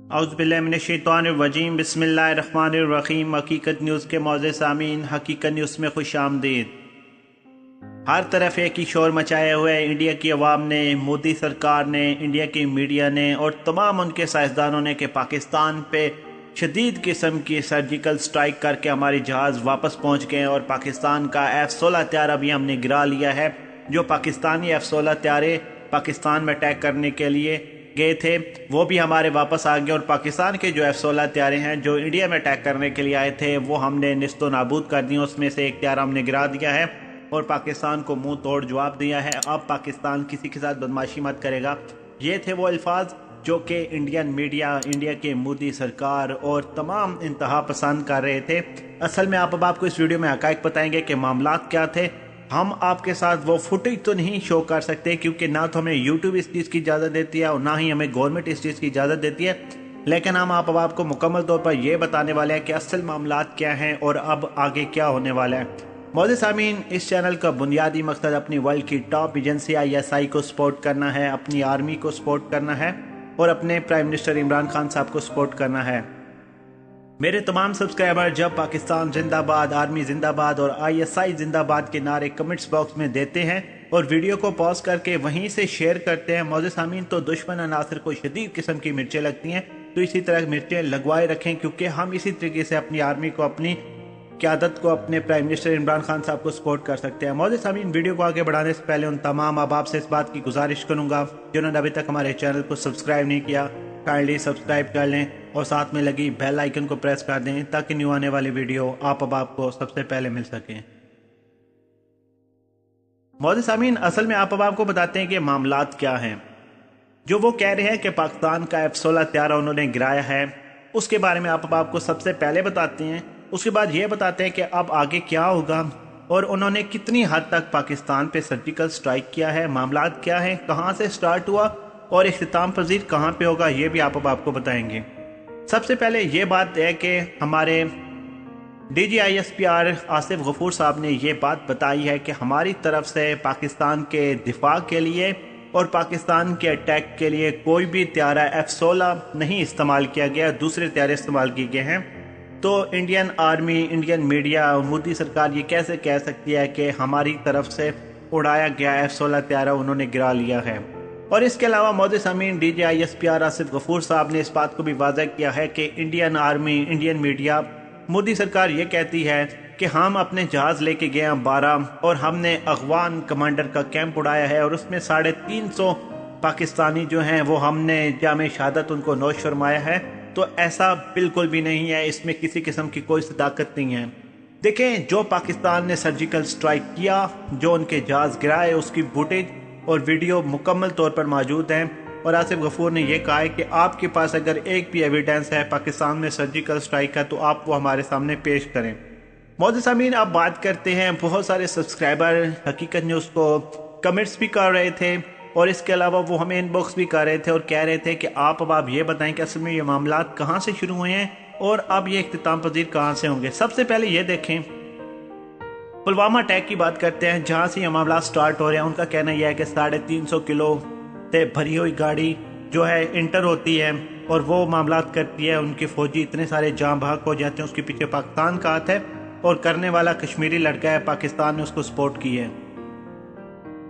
اعوذ باللہ من الشیطان الرجیم بسم اللہ الرحمن الرحیم۔ حقیقت نیوز کے معزز سامعین، حقیقت نیوز میں خوش آمدید۔ ہر طرف ایک ہی شور مچائے ہوئے انڈیا کی عوام نے، مودی سرکار نے، انڈیا کی میڈیا نے اور تمام ان کے سائنسدانوں نے کہ پاکستان پہ شدید قسم کی سرجیکل سٹرائک کر کے ہماری جہاز واپس پہنچ گئے اور پاکستان کا F-16 طیارہ بھی ہم نے گرا لیا ہے۔ جو پاکستانی F-16 طیارے پاکستان میں اٹیک کرنے کے لیے گئے تھے وہ بھی ہمارے واپس آ گئے، اور پاکستان کے جو F-16 طیارے ہیں جو انڈیا میں اٹیک کرنے کے لیے آئے تھے وہ ہم نے نیست و نابود کر دیا۔ اس میں سے ایک طیارہ ہم نے گرا دیا ہے اور پاکستان کو منہ توڑ جواب دیا ہے۔ اب پاکستان کسی کے ساتھ بدماشی مت کرے گا۔ یہ تھے وہ الفاظ جو کہ انڈین میڈیا، انڈیا کے مودی سرکار اور تمام انتہا پسند کر رہے تھے۔ اصل میں اب آپ کو اس ویڈیو میں حقائق بتائیں گے کہ معاملات کیا تھے۔ ہم آپ کے ساتھ وہ فوٹیج تو نہیں شو کر سکتے کیونکہ نہ تو ہمیں یوٹیوب اس چیز کی اجازت دیتی ہے اور نہ ہی ہمیں گورنمنٹ اس چیز کی اجازت دیتی ہے، لیکن ہم آپ کو مکمل طور پر یہ بتانے والے ہیں کہ اصل معاملات کیا ہیں اور اب آگے کیا ہونے والا ہے۔ معزز سامعین، اس چینل کا بنیادی مقصد اپنی ورلڈ کی ٹاپ ایجنسی ISI کو سپورٹ کرنا ہے، اپنی آرمی کو سپورٹ کرنا ہے اور اپنے پرائم منسٹر عمران خان صاحب کو سپورٹ کرنا ہے۔ میرے تمام سبسکرائبر جب پاکستان زندہ باد، آرمی زندہ باد اور ISI زندہ باد کے نعرے کمنٹس باکس میں دیتے ہیں اور ویڈیو کو پاز کر کے وہیں سے شیئر کرتے ہیں، معزز سامعین، تو دشمن عناصر کو شدید قسم کی مرچیں لگتی ہیں، تو اسی طرح مرچیں لگوائے رکھیں کیونکہ ہم اسی طریقے سے اپنی آرمی کو، اپنی قیادت کو، اپنے پرائم منسٹر عمران خان صاحب کو سپورٹ کر سکتے ہیں۔ معزز سامعین، ویڈیو کو آگے بڑھانے سے پہلے ان تمام احباب سے اس بات کی گزارش کروں گا جنہوں نے ابھی تک ہمارے چینل کو سبسکرائب نہیں کیا، کائنڈلی سبسکرائب کر لیں اور ساتھ میں لگی بیل آئیکن کو پریس کر دیں تاکہ نیو آنے والی ویڈیو آپ کو سب سے پہلے مل سکیں۔ معزز سامعین، اصل میں آپ کو بتاتے ہیں کہ معاملات کیا ہیں۔ جو وہ کہہ رہے ہیں کہ پاکستان کا F-16 طیارہ انہوں نے گرایا ہے، اس کے بارے میں آپ کو سب سے پہلے بتاتے ہیں۔ اس کے بعد یہ بتاتے ہیں کہ اب آگے کیا ہوگا اور انہوں نے کتنی حد تک پاکستان پہ سرجیکل سٹرائک کیا ہے، معاملات کیا ہیں، کہاں سے سٹارٹ ہوا اور اختتام پذیر کہاں پہ ہوگا، یہ بھی آپ کو بتائیں گے۔ سب سے پہلے یہ بات ہے کہ ہمارے DG ISPR آصف غفور صاحب نے یہ بات بتائی ہے کہ ہماری طرف سے پاکستان کے دفاع کے لیے اور پاکستان کے اٹیک کے لیے کوئی بھی طیارہ F-16 نہیں استعمال کیا گیا، دوسرے طیارے استعمال کیے گئے ہیں۔ تو انڈین آرمی، انڈین میڈیا اور مودی سرکار یہ کیسے کہہ سکتی ہے کہ ہماری طرف سے اڑایا گیا F-16 طیارہ انہوں نے گرا لیا ہے؟ اور اس کے علاوہ معزز سامعین، DG ISPR آصف غفور صاحب نے اس بات کو بھی واضح کیا ہے کہ Indian army, Indian media, Modi سرکار یہ کہتی ہے کہ ہم اپنے جہاز لے کے گئے ہیں 12 اور ہم نے اغوان کمانڈر کا کیمپ اڑایا ہے اور اس میں 350 پاکستانی جو ہیں وہ ہم نے جامع شہادت ان کو نوش فرمایا ہے۔ تو ایسا بالکل بھی نہیں ہے، اس میں کسی قسم کی کوئی صداقت نہیں ہے۔ دیکھیں، جو پاکستان نے سرجیکل سٹرائک کیا، جو ان کے جہاز گرائے، اس کی فوٹیج اور ویڈیو مکمل طور پر موجود ہیں، اور آصف غفور نے یہ کہا ہے کہ آپ کے پاس اگر ایک بھی ایویڈنس ہے پاکستان میں سرجیکل سٹرائک کا تو آپ وہ ہمارے سامنے پیش کریں۔ معزز سامعین، آپ بات کرتے ہیں، بہت سارے سبسکرائبر حقیقت نیوز کو کمنٹس بھی کر رہے تھے اور اس کے علاوہ وہ ہمیں ان باکس بھی کر رہے تھے اور کہہ رہے تھے کہ آپ یہ بتائیں کہ اصل میں یہ معاملات کہاں سے شروع ہوئے ہیں اور اب یہ اختتام پذیر کہاں سے ہوں گے۔ سب سے پہلے یہ دیکھیں، پلوامہ اٹیک کی بات کرتے ہیں، جہاں سے یہ معاملات سٹارٹ ہو رہے ہیں۔ ان کا کہنا یہ ہے کہ 350 کلو سے بھری ہوئی گاڑی جو ہے انٹر ہوتی ہے اور وہ معاملات کرتی ہے، ان کے فوجی اتنے سارے جاں بحق ہو جاتے ہیں، اس کے پیچھے پاکستان کا ہاتھ ہے اور کرنے والا کشمیری لڑکا ہے، پاکستان نے اس کو سپورٹ کی ہے۔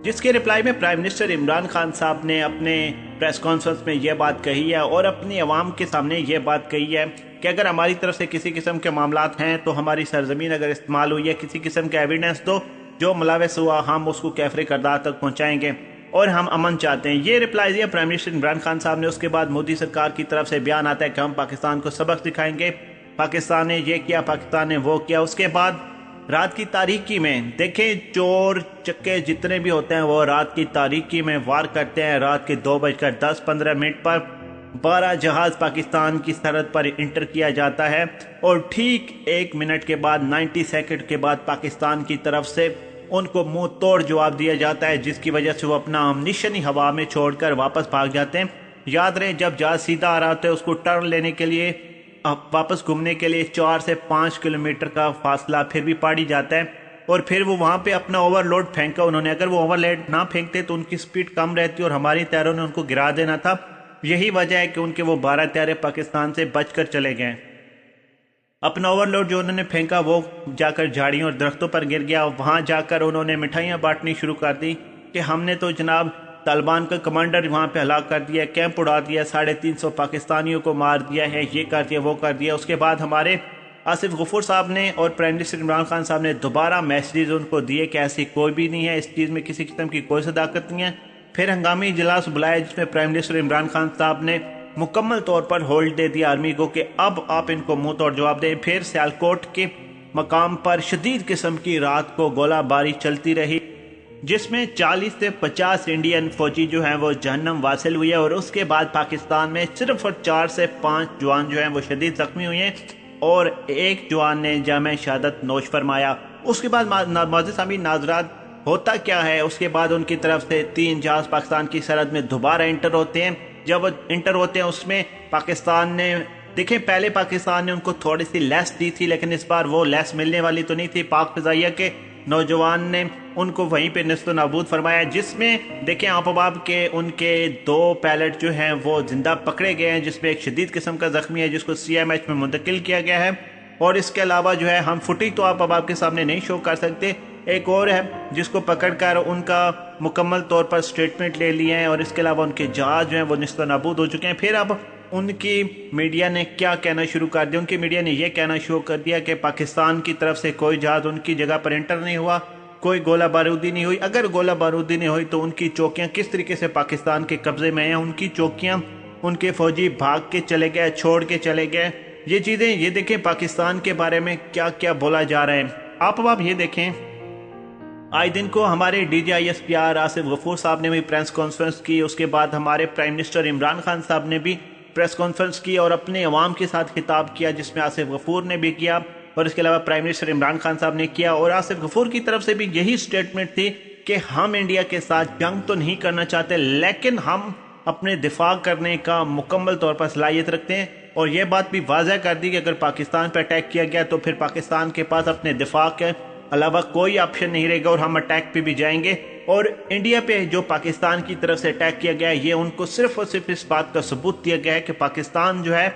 جس کے رپلائی میں پرائم منسٹر عمران خان صاحب نے اپنے پریس کانفرنس میں یہ بات کہی ہے اور اپنی عوام کے سامنے یہ بات کہی ہے کہ اگر ہماری طرف سے کسی قسم کے معاملات ہیں تو ہماری سرزمین اگر استعمال ہوئی ہے، کسی قسم کا ایویڈنس دو جو ملوث ہوا، ہم اس کو کیفر کردار تک پہنچائیں گے اور ہم امن چاہتے ہیں۔ یہ رپلائی دیا پرائم منسٹر عمران خان صاحب نے۔ اس کے بعد مودی سرکار کی طرف سے بیان آتا ہے کہ ہم پاکستان کو سبق سکھائیں گے، پاکستان نے یہ کیا، پاکستان نے وہ کیا۔ اس کے بعد رات کی تاریکی میں دیکھیں، چور چکے جتنے بھی ہوتے ہیں وہ رات کی تاریکی میں وار کرتے ہیں۔ رات کے 2:10-15 پر 12 جہاز پاکستان کی سرحد پر انٹر کیا جاتا ہے اور ٹھیک 1 منٹ کے بعد، 90 سیکنڈ کے بعد پاکستان کی طرف سے ان کو منہ توڑ جواب دیا جاتا ہے، جس کی وجہ سے وہ اپنا امنیشن ہی ہوا میں چھوڑ کر واپس بھاگ جاتے ہیں۔ یاد رہے، جب جہاز سیدھا آ رہا ہوتا ہے اس کو ٹرن لینے کے لیے، واپس گھومنے کے لیے 4 سے 5 کلومیٹر کا فاصلہ پھر بھی پاڑی جاتا ہے اور پھر وہ وہاں پہ اپنا اوور لوڈ پھینکا انہوں نے۔ اگر وہ اوور لوڈ نہ پھینکتے تو ان کی سپیڈ کم رہتی اور ہماری طیاروں نے ان کو گرا دینا تھا۔ यही वजह है कि उनके वो 12 त्यारे पाकिस्तान से बच कर चले गए। अपना ओवरलोड जो उन्होंने फेंका वो जाकर झाड़ियों और दरख्तों पर गिर गया। वहाँ जाकर उन्होंने मिठाइयाँ बांटनी शुरू कर दी कि हमने तो जनाब तालिबान का कमांडर वहाँ पे हलाक कर दिया, कैंप उड़ा दिया, 350 पाकिस्तानियों को मार दिया है, ये कर दिया वो कर दिया। उसके बाद हमारे आसिफ गफूर साहब ने और प्राइम मिनिस्टर इमरान खान साहब ने दोबारा मैसेज उनको दिए कि ऐसी कोई भी नहीं है, इस चीज़ में किसी किस्म की कोई सदाकत नहीं है। फिर हंगामी इजलास बुलाया जिसमें प्राइम मिनिस्टर इमरान खान साहब ने मुकम्मल तौर पर होल्ड दे दिया आर्मी को कि अब आप इनको मुंह तोड़ जवाब दें। फिर सियालकोट के मकाम पर शदीद किस्म की रात को गोलाबारी चलती रही जिसमें 40 से 50 इंडियन फौजी जो हैं वो जहन्नम वासिल हुए और उसके बाद पाकिस्तान में सिर्फ 4 से 5 जवान जो हैं वो शदीद जख्मी हुए हैं और एक जवान ने जामे शहादत नोश फरमाया। उसके बाद मौजूद सामीन नाज़रात होता क्या है, उसके बाद उनकी तरफ से 3 जहाज पाकिस्तान की सरहद में दोबारा इंटर होते हैं। जब वो इंटर होते हैं उसमें पाकिस्तान ने देखें, पहले पाकिस्तान ने उनको थोड़ी सी लेस दी थी लेकिन इस बार वो लेस मिलने वाली तो नहीं थी। पाक फिजाइया के नौजवान ने उनको वहीं पे निस्त नाबूद फरमाया जिसमें देखें आप बाब के उनके 2 पायलट जो हैं वो जिंदा पकड़े गए हैं जिसमें एक शदीद किस्म का जख्मी है जिसको CMH में मुंतकिल किया गया है। और इसके अलावा जो है हम फुटेज तो आप बाब के सामने नहीं शो कर सकते, एक और है जिसको पकड़कर उनका मुकम्मल तौर पर स्टेटमेंट ले लिए हैं और इसके अलावा उनके जहाज जो हैं वो निस्त नाबूद हो चुके हैं। फिर अब उनकी मीडिया ने क्या कहना शुरू कर दिया, उनकी मीडिया ने यह कहना शुरू कर दिया कि पाकिस्तान की तरफ से कोई जहाज उनकी जगह पर एंटर नहीं हुआ, कोई गोला बारूदी नहीं हुई। अगर गोला बारूदी नहीं हुई तो उनकी चौकियां किस तरीके से पाकिस्तान के कब्जे में हैं, उनकी चौकियां उनके फौजी भाग के चले गए, छोड़ के चले गए। ये चीज़ें ये देखें पाकिस्तान के बारे में क्या क्या बोला जा रहा है। आप ये देखें, आज दिन को हमारे DGISPR आसिफ गफूर साहब ने भी प्रेस कॉन्फ्रेंस की, उसके बाद हमारे प्राइम मिनिस्टर इमरान खान साहब ने भी प्रेस कॉन्फ्रेंस की और अपने अवाम के साथ खिताब किया जिसमें आसिफ गफूर ने भी किया और इसके अलावा प्राइम मिनिस्टर इमरान खान साहब ने किया। और आसिफ गफूर की तरफ से भी यही स्टेटमेंट थी कि हम इंडिया के साथ जंग तो नहीं करना चाहते लेकिन हम अपने दिफा करने का मुकम्मल तौर पर सलाहियत रखते हैं। और यह बात भी वाज़ह कर दी कि अगर पाकिस्तान पर अटैक किया गया तो फिर पाकिस्तान के पास अपने दिफा के अलावा कोई ऑप्शन नहीं रहेगा और हम अटैक पे भी जाएंगे। और इंडिया पे जो पाकिस्तान की तरफ से अटैक किया गया है ये उनको सिर्फ और सिर्फ इस बात का सबूत दिया गया है कि पाकिस्तान जो है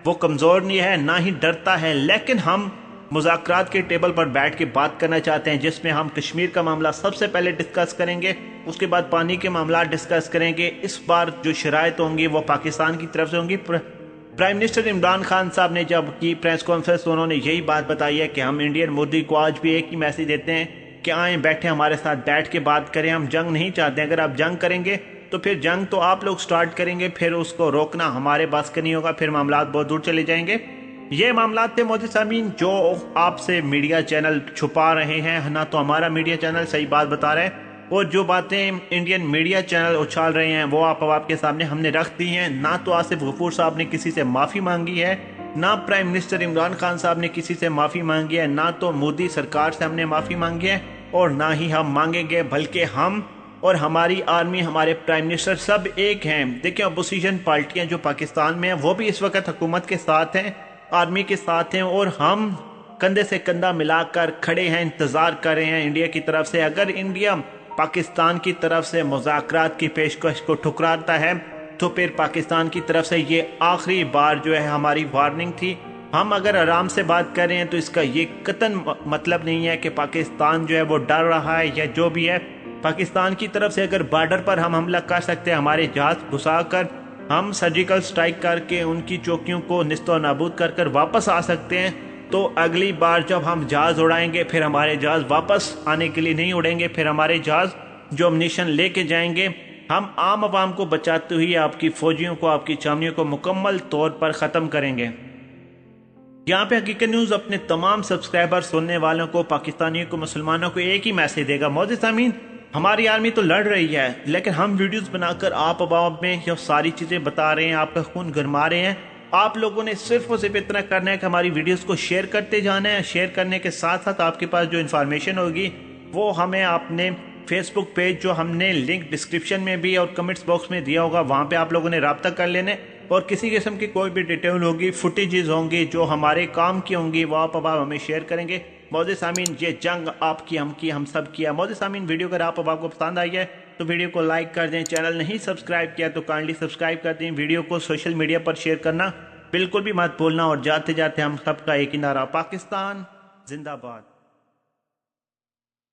वो कमज़ोर नहीं है, ना ही डरता है, लेकिन हम मुज़ाकरात के टेबल पर बैठ के बात करना चाहते हैं जिसमें हम कश्मीर का मामला सबसे पहले डिस्कस करेंगे, उसके बाद पानी के मामला डिस्कस करेंगे। इस बार जो शराइत होंगी वो पाकिस्तान की तरफ से होंगी। प्राइम मिनिस्टर इमरान खान साहब ने जब की प्रेस कॉन्फ्रेंस तो उन्होंने यही बात बताई है कि हम इंडियन मोदी को आज भी एक ही मैसेज देते हैं कि आएँ बैठे हमारे साथ बैठ के बात करें, हम जंग नहीं चाहते। अगर आप जंग करेंगे तो फिर जंग तो आप लोग स्टार्ट करेंगे, फिर उसको रोकना हमारे बस का नहीं होगा, फिर मामला बहुत दूर चले जाएंगे। ये मामला थे मोदी सामीन जो आपसे मीडिया चैनल छुपा रहे हैं, ना तो हमारा मीडिया चैनल सही बात बता रहा है और जो बातें इंडियन मीडिया चैनल उछाल रहे हैं वो आपके सामने हमने रख दी हैं। ना तो आसिफ गफूर साहब ने किसी से माफ़ी मांगी है, ना प्राइम मिनिस्टर इमरान खान साहब ने किसी से माफ़ी मांगी है, ना तो मोदी सरकार से हमने माफ़ी मांगी है और ना ही हम मांगेंगे, बल्कि हम और हमारी आर्मी, हमारे प्राइम मिनिस्टर सब एक हैं। देखिए अपोजिशन पार्टियां जो पाकिस्तान में हैं वो भी इस वक्त हुकूमत के साथ हैं, आर्मी के साथ हैं और हम कंधे से कंधा मिलाकर खड़े हैं, इंतज़ार कर रहे हैं इंडिया की तरफ से। अगर इंडिया पाकिस्तान की तरफ से मुज़ाकरात की पेशकश को ठुकराता है तो फिर पाकिस्तान की तरफ से ये आखिरी बार जो है हमारी वार्निंग थी। हम अगर आराम से बात कर रहे हैं तो इसका ये कतन मतलब नहीं है कि पाकिस्तान जो है वो डर रहा है या जो भी है। पाकिस्तान की तरफ से अगर बॉर्डर पर हम हमला कर सकते हैं, हमारे जहाज घुसा कर हम सर्जिकल स्ट्राइक करके उनकी चौकियों को निस्तो नाबूद कर कर वापस आ सकते हैं, तो अगली बार जब हम जहाज उड़ाएंगे फिर हमारे जहाज वापस आने के लिए नहीं उड़ेंगे, फिर हमारे जहाज जो अम्नीशन लेके जाएंगे हम आम आवाम को बचाते हुए आपकी फौजियों को, आपकी चामियों को मुकम्मल तौर पर ख़त्म करेंगे। यहाँ पे हकीकत न्यूज़ अपने तमाम सब्सक्राइबर, सुनने वालों को, पाकिस्तानियों को, मुसलमानों को एक ही मैसेज देगा। मौजूद सामीन, हमारी आर्मी तो लड़ रही है लेकिन हम वीडियोस बनाकर आप आवाम में ये सारी चीज़ें बता रहे हैं, आपका खून गरमा रहे हैं। आप लोगों ने सिर्फ और सिर्फ इतना करना है कि हमारी वीडियोस को शेयर करते जाना है। शेयर करने के साथ साथ आपके पास जो इन्फॉर्मेशन होगी वो हमें आपने फेसबुक पेज जो हमने लिंक डिस्क्रिप्शन में भी और कमेंट्स बॉक्स में दिया होगा वहाँ पे आप लोगों ने रब्ता कर लेने और किसी किस्म की कोई भी डिटेल होगी, फुटेजेस होंगी जो हमारे काम की होंगी वो आप हमें शेयर करेंगे। मौजूद सामीन, ये जंग आपकी, हम सब की है। मौजूद सामीन, वीडियो अगर आपको पसंद आई है تو ویڈیو کو لائک کر دیں، چینل نہیں سبسکرائب کیا تو کائنڈلی سبسکرائب کر دیں، ویڈیو کو سوشل میڈیا پر شیئر کرنا بالکل بھی مت بھولنا، اور جاتے جاتے ہم سب کا ایک ہی نعرہ، پاکستان زندہ باد۔